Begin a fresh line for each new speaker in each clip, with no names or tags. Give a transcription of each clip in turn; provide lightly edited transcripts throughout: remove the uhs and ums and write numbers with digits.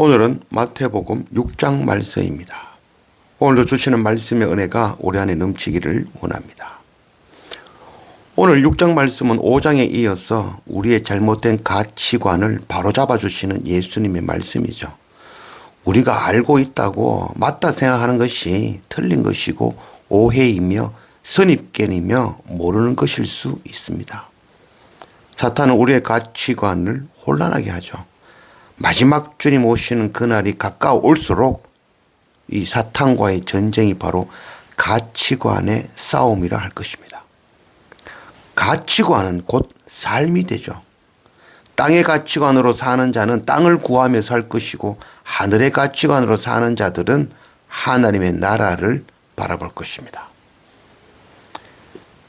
오늘은 마태복음 6장 말씀입니다. 오늘도 주시는 말씀의 은혜가 우리 안에 넘치기를 원합니다. 오늘 6장 말씀은 5장에 이어서 우리의 잘못된 가치관을 바로잡아 주시는 예수님의 말씀이죠. 우리가 알고 있다고 맞다 생각하는 것이 틀린 것이고 오해이며 선입견이며 모르는 것일 수 있습니다. 사탄은 우리의 가치관을 혼란하게 하죠. 마지막 주님 오시는 그날이 가까워올수록 이 사탄과의 전쟁이 바로 가치관의 싸움이라 할 것입니다. 가치관은 곧 삶이 되죠. 땅의 가치관으로 사는 자는 땅을 구하며 살 것이고 하늘의 가치관으로 사는 자들은 하나님의 나라를 바라볼 것입니다.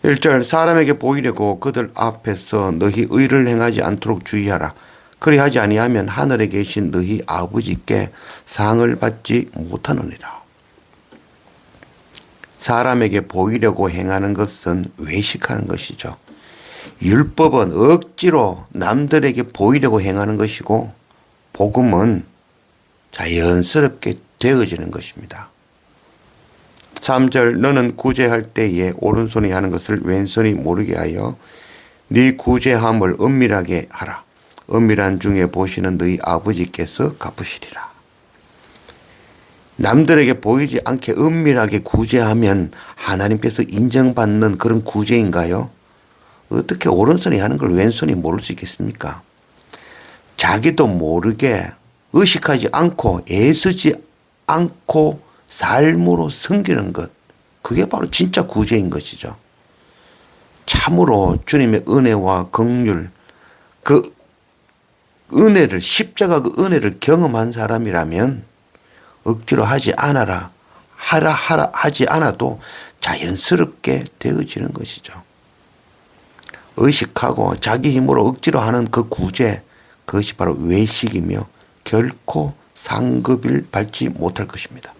1절 사람에게 보이려고 그들 앞에서 너희 의를 행하지 않도록 주의하라. 그리하지 아니하면 하늘에 계신 너희 아버지께 상을 받지 못하느니라. 사람에게 보이려고 행하는 것은 외식하는 것이죠. 율법은 억지로 남들에게 보이려고 행하는 것이고 복음은 자연스럽게 되어지는 것입니다. 3절 너는 구제할 때에 오른손이 하는 것을 왼손이 모르게 하여 네 구제함을 은밀하게 하라. 은밀한 중에 보시는 너희 아버지께서 갚으시리라. 남들에게 보이지 않게 은밀하게 구제하면 하나님께서 인정받는 그런 구제인가요? 어떻게 오른손이 하는 걸 왼손이 모를 수 있겠습니까? 자기도 모르게 의식하지 않고 애쓰지 않고 삶으로 섬기는 것, 그게 바로 진짜 구제인 것이죠. 참으로 주님의 은혜와 긍휼, 그 은혜를, 십자가 그 은혜를 경험한 사람이라면 억지로 하지 않아라, 하라 하지 않아도 자연스럽게 되어지는 것이죠. 의식하고 자기 힘으로 억지로 하는 그 구제, 그것이 바로 외식이며 결코 상급을 받지 못할 것입니다.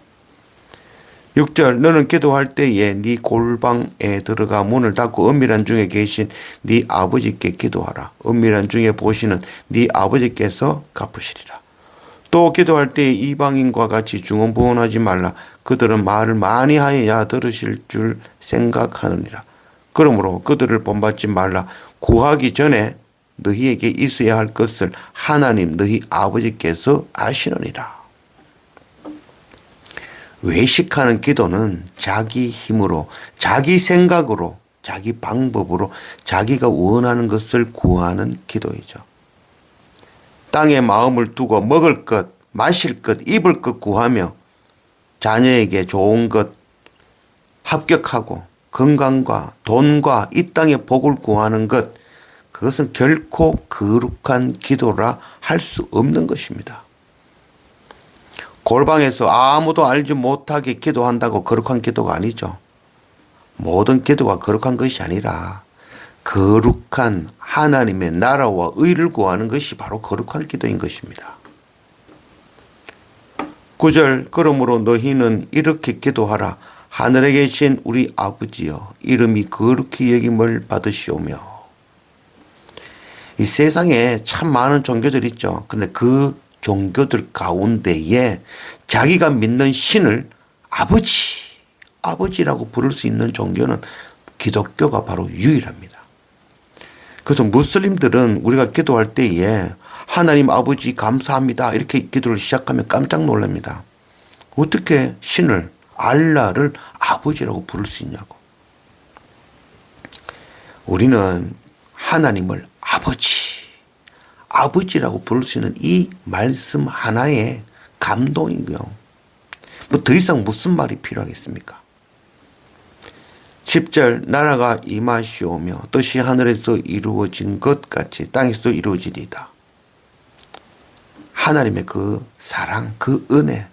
6절 너는 기도할 때에 네 골방에 들어가 문을 닫고 은밀한 중에 계신 네 아버지께 기도하라. 은밀한 중에 보시는 네 아버지께서 갚으시리라. 또 기도할 때에 이방인과 같이 중언부언하지 말라. 그들은 말을 많이 하여야 들으실 줄 생각하느니라. 그러므로 그들을 본받지 말라. 구하기 전에 너희에게 있어야 할 것을 하나님 너희 아버지께서 아시느니라. 외식하는 기도는 자기 힘으로, 자기 생각으로, 자기 방법으로 자기가 원하는 것을 구하는 기도이죠. 땅에 마음을 두고 먹을 것, 마실 것, 입을 것 구하며 자녀에게 좋은 것, 합격하고 건강과 돈과 이 땅의 복을 구하는 것, 그것은 결코 거룩한 기도라 할 수 없는 것입니다. 골방에서 아무도 알지 못하게 기도한다고 거룩한 기도가 아니죠. 모든 기도가 거룩한 것이 아니라 거룩한 하나님의 나라와 의를 구하는 것이 바로 거룩한 기도인 것입니다. 9절 그러므로 너희는 이렇게 기도하라. 하늘에 계신 우리 아버지여 이름이 거룩히 여김을 받으시오며. 이 세상에 참 많은 종교들 있죠. 그런데 그 종교들 가운데에 자기가 믿는 신을 아버지라고 부를 수 있는 종교는 기독교가 바로 유일합니다. 그래서 무슬림들은 우리가 기도할 때에 하나님 아버지 감사합니다 이렇게 기도를 시작하면 깜짝 놀랍니다. 어떻게 신을, 알라를 아버지라고 부를 수 있냐고. 우리는 하나님을 아버지라고 부를 수 있는 이 말씀 하나의 감동이고요. 뭐 더 이상 무슨 말이 필요하겠습니까? 10절 나라가 임하시오며 뜻이 하늘에서 이루어진 것 같이 땅에서도 이루어지리이다. 하나님의 그 사랑, 그 은혜,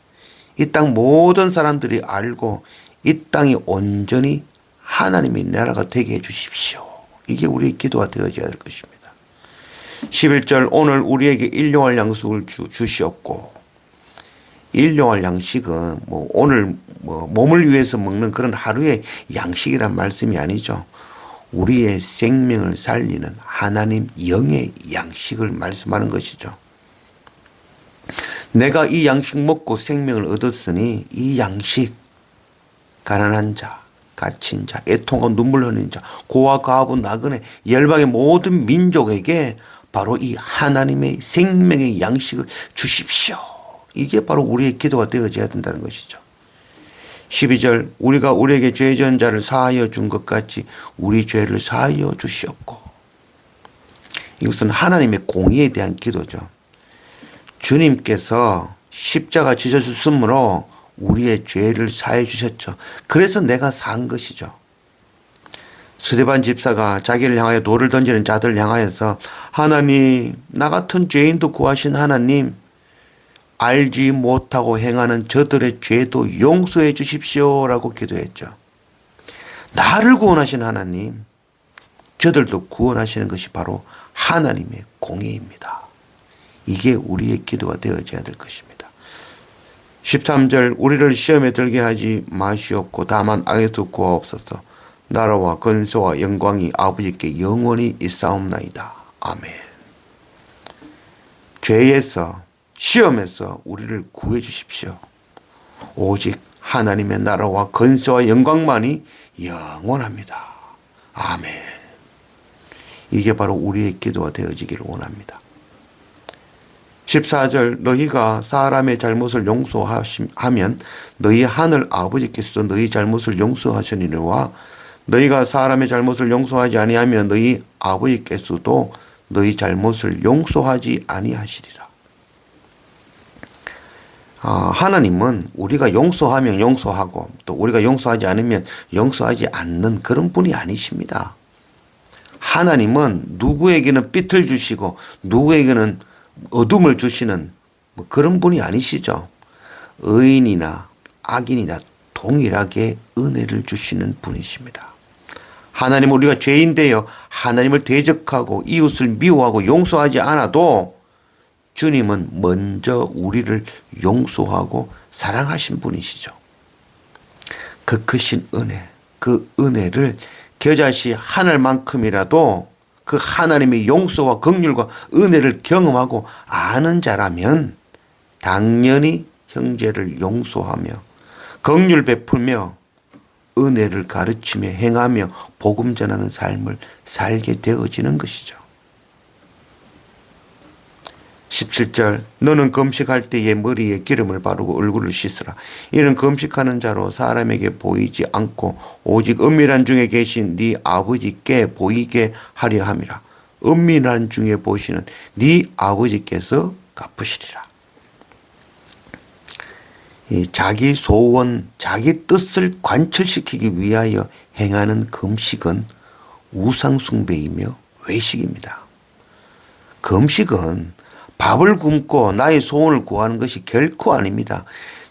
이 땅 모든 사람들이 알고 이 땅이 온전히 하나님의 나라가 되게 해 주십시오. 이게 우리의 기도가 되어져야 될 것입니다. 11절 오늘 우리에게 일용할 양식을 주시옵고. 일용할 양식은 오늘 몸을 위해서 먹는 그런 하루의 양식이란 말씀이 아니죠. 우리의 생명을 살리는 하나님 영의 양식을 말씀하는 것이죠. 내가 이 양식 먹고 생명을 얻었으니 이 양식 가난한 자, 갇힌 자, 애통하고 눈물 흘리는 자, 고아 과부 나그네 열방의 모든 민족에게 바로 이 하나님의 생명의 양식을 주십시오. 이게 바로 우리의 기도가 되어져야 된다는 것이죠. 12절 우리가 우리에게 죄 지은 자를 사하여 준 것 같이 우리 죄를 사하여 주시옵고. 이것은 하나님의 공의에 대한 기도죠. 주님께서 십자가 지셨으므로 우리의 죄를 사해 주셨죠. 그래서 내가 산 것이죠. 스데반 집사가 자기를 향하여 돌을 던지는 자들을 향하여서 하나님, 나 같은 죄인도 구하신 하나님, 알지 못하고 행하는 저들의 죄도 용서해 주십시오라고 기도했죠. 나를 구원하신 하나님, 저들도 구원하시는 것이 바로 하나님의 공의입니다. 이게 우리의 기도가 되어져야 될 것입니다. 13절 우리를 시험에 들게 하지 마시옵고 다만 악에서 구하옵소서. 나라와 권세와 영광이 아버지께 영원히 있사옵나이다. 아멘. 죄에서 시험에서 우리를 구해 주십시오. 오직 하나님의 나라와 권세와 영광만이 영원합니다. 아멘. 이게 바로 우리의 기도가 되어지기를 원합니다. 14절 너희가 사람의 잘못을 용서하면 너희 하늘 아버지께서도 너희 잘못을 용서하시니와 너희가 사람의 잘못을 용서하지 아니하면 너희 아버지께서도 너희 잘못을 용서하지 아니하시리라. 하나님은 우리가 용서하면 용서하고 또 우리가 용서하지 않으면 용서하지 않는 그런 분이 아니십니다. 하나님은 누구에게는 빛을 주시고 누구에게는 어둠을 주시는 그런 분이 아니시죠. 의인이나 악인이나 동일하게 은혜를 주시는 분이십니다. 하나님은 우리가 죄인되어 하나님을 대적하고 이웃을 미워하고 용서하지 않아도 주님은 먼저 우리를 용서하고 사랑하신 분이시죠. 그 크신 은혜, 그 은혜를 겨자씨 하늘만큼이라도 그 하나님의 용서와 긍휼과 은혜를 경험하고 아는 자라면 당연히 형제를 용서하며 긍휼 베풀며 은혜를 가르치며 행하며 복음 전하는 삶을 살게 되어지는 것이죠. 17절 너는 금식할 때에 머리에 기름을 바르고 얼굴을 씻으라. 이는 금식하는 자로 사람에게 보이지 않고 오직 은밀한 중에 계신 네 아버지께 보이게 하려 함이라. 은밀한 중에 보시는 네 아버지께서 갚으시리라. 자기 소원, 자기 뜻을 관철시키기 위하여 행하는 금식은 우상숭배이며 외식입니다. 금식은 밥을 굶고 나의 소원을 구하는 것이 결코 아닙니다.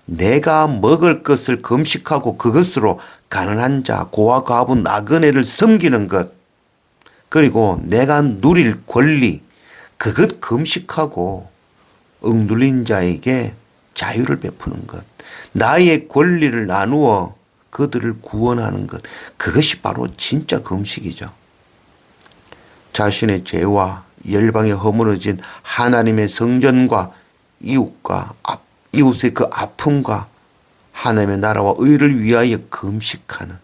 내가 먹을 것을 금식하고 그것으로 가난한 자, 고아 과부 나그네를 섬기는 것, 그리고 내가 누릴 권리, 그것 금식하고 억눌린 자에게 자유를 베푸는 것, 나의 권리를 나누어 그들을 구원하는 것, 그것이 바로 진짜 금식이죠. 자신의 죄와 열방에 허물어진 하나님의 성전과 이웃의 그 아픔과 하나님의 나라와 의를 위하여 금식하는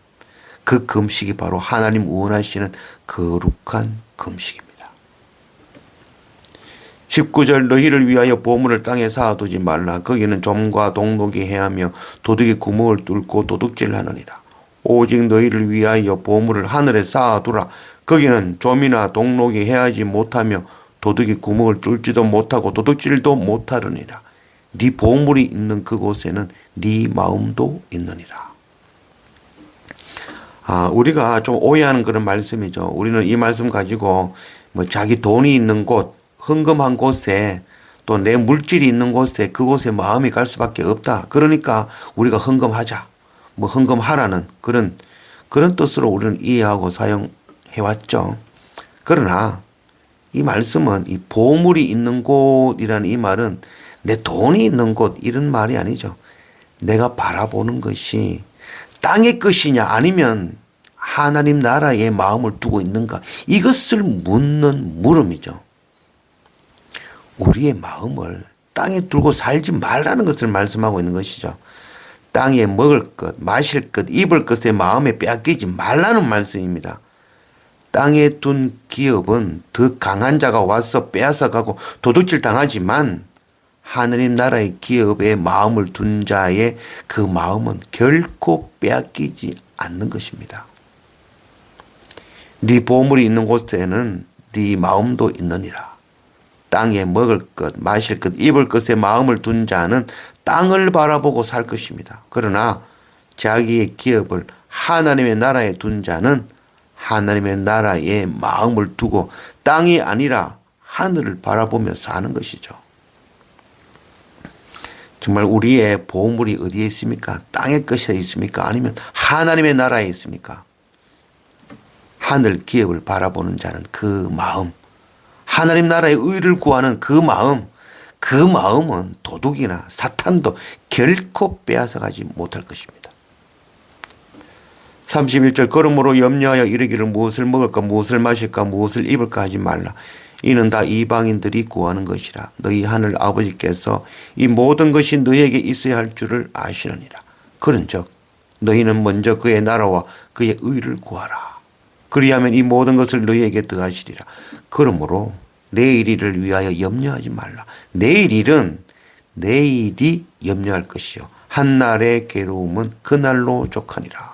그 금식이 바로 하나님 원하시는 거룩한 금식입니다. 19절 너희를 위하여 보물을 땅에 쌓아두지 말라. 거기는 좀과 동록이 해하며 도둑이 구멍을 뚫고 도둑질하느니라. 오직 너희를 위하여 보물을 하늘에 쌓아두라. 거기는 좀이나 동록이 해하지 못하며 도둑이 구멍을 뚫지도 못하고 도둑질도 못하느니라. 네 보물이 있는 그곳에는 네 마음도 있느니라. 우리가 좀 오해하는 그런 말씀이죠. 우리는 이 말씀 가지고 자기 돈이 있는 곳, 헌금한 곳에 또 내 물질이 있는 곳에 그곳에 마음이 갈 수밖에 없다. 그러니까 우리가 헌금하자, 헌금하라는 그런 뜻으로 우리는 이해하고 사용해왔죠. 그러나 이 말씀은 이 보물이 있는 곳이라는 이 말은 내 돈이 있는 곳 이런 말이 아니죠. 내가 바라보는 것이 땅의 것이냐 아니면 하나님 나라에 마음을 두고 있는가, 이것을 묻는 물음이죠. 우리의 마음을 땅에 두고 살지 말라는 것을 말씀하고 있는 것이죠. 땅에 먹을 것, 마실 것, 입을 것에 마음에 빼앗기지 말라는 말씀입니다. 땅에 둔 기업은 더 강한 자가 와서 빼앗아 가고 도둑질 당하지만 하느님 나라의 기업에 마음을 둔 자의 그 마음은 결코 빼앗기지 않는 것입니다. 네 보물이 있는 곳에는 네 마음도 있느니라. 땅에 먹을 것, 마실 것, 입을 것에 마음을 둔 자는 땅을 바라보고 살 것입니다. 그러나 자기의 기업을 하나님의 나라에 둔 자는 하나님의 나라에 마음을 두고 땅이 아니라 하늘을 바라보며 사는 것이죠. 정말 우리의 보물이 어디에 있습니까? 땅의 것에 있습니까? 아니면 하나님의 나라에 있습니까? 하늘 기업을 바라보는 자는 그 마음, 하나님 나라의 의를 구하는 그 마음은 도둑이나 사탄도 결코 빼앗아가지 못할 것입니다. 31절 그러므로 염려하여 이르기를 무엇을 먹을까 무엇을 마실까 무엇을 입을까 하지 말라. 이는 다 이방인들이 구하는 것이라. 너희 하늘 아버지께서 이 모든 것이 너희에게 있어야 할 줄을 아시느니라. 그런즉 너희는 먼저 그의 나라와 그의 의를 구하라. 그리하면 이 모든 것을 너희에게 더하시리라. 그러므로 내일 일을 위하여 염려하지 말라. 내일 일은 내일이 염려할 것이요 한날의 괴로움은 그날로 족하니라.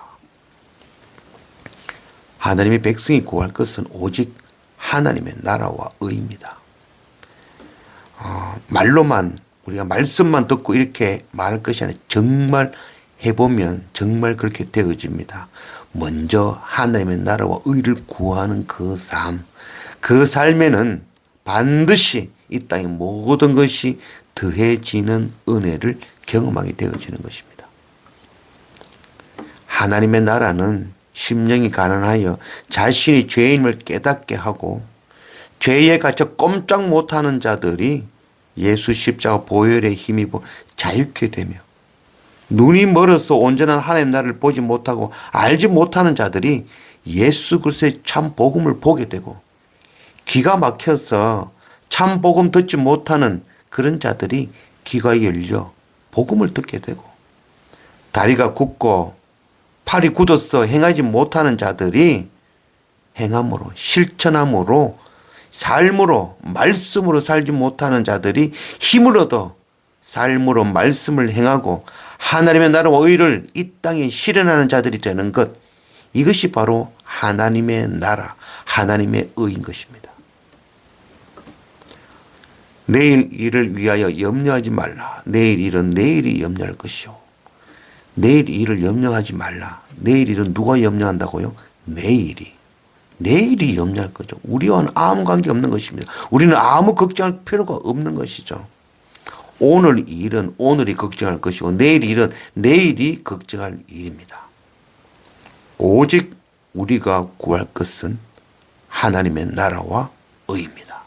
하나님의 백성이 구할 것은 오직 하나님의 나라와 의입니다. 말로만 우리가 말씀만 듣고 이렇게 말할 것이 아니라 정말 해보면 정말 그렇게 되어집니다. 먼저 하나님의 나라와 의를 구하는 그 삶, 그 삶에는 반드시 이 땅의 모든 것이 더해지는 은혜를 경험하게 되어지는 것입니다. 하나님의 나라는 심령이 가난하여 자신이 죄인임을 깨닫게 하고 죄에 갇혀 꼼짝 못하는 자들이 예수 십자가 보혈에 힘입어 자유케 되며 눈이 멀어서 온전한 하나님 나라를 보지 못하고 알지 못하는 자들이 예수 그리스도의 참 복음을 보게 되고 귀가 막혀서 참 복음 듣지 못하는 그런 자들이 귀가 열려 복음을 듣게 되고 다리가 굳고 팔이 굳어서 행하지 못하는 자들이 행함으로 실천함으로 삶으로 말씀으로 살지 못하는 자들이 힘을 얻어 삶으로 말씀을 행하고 하나님의 나라와 의를 이 땅에 실현하는 자들이 되는 것, 이것이 바로 하나님의 나라, 하나님의 의인 것입니다. 내일 일을 위하여 염려하지 말라. 내일 일은 내일이 염려할 것이요 내일 일을 염려하지 말라. 내일 일은 누가 염려한다고요? 내일이 염려할 거죠. 우리와는 아무 관계 없는 것입니다. 우리는 아무 걱정할 필요가 없는 것이죠. 오늘 일은 오늘이 걱정할 것이고 내일 일은 내일이 걱정할 일입니다. 오직 우리가 구할 것은 하나님의 나라와 의입니다.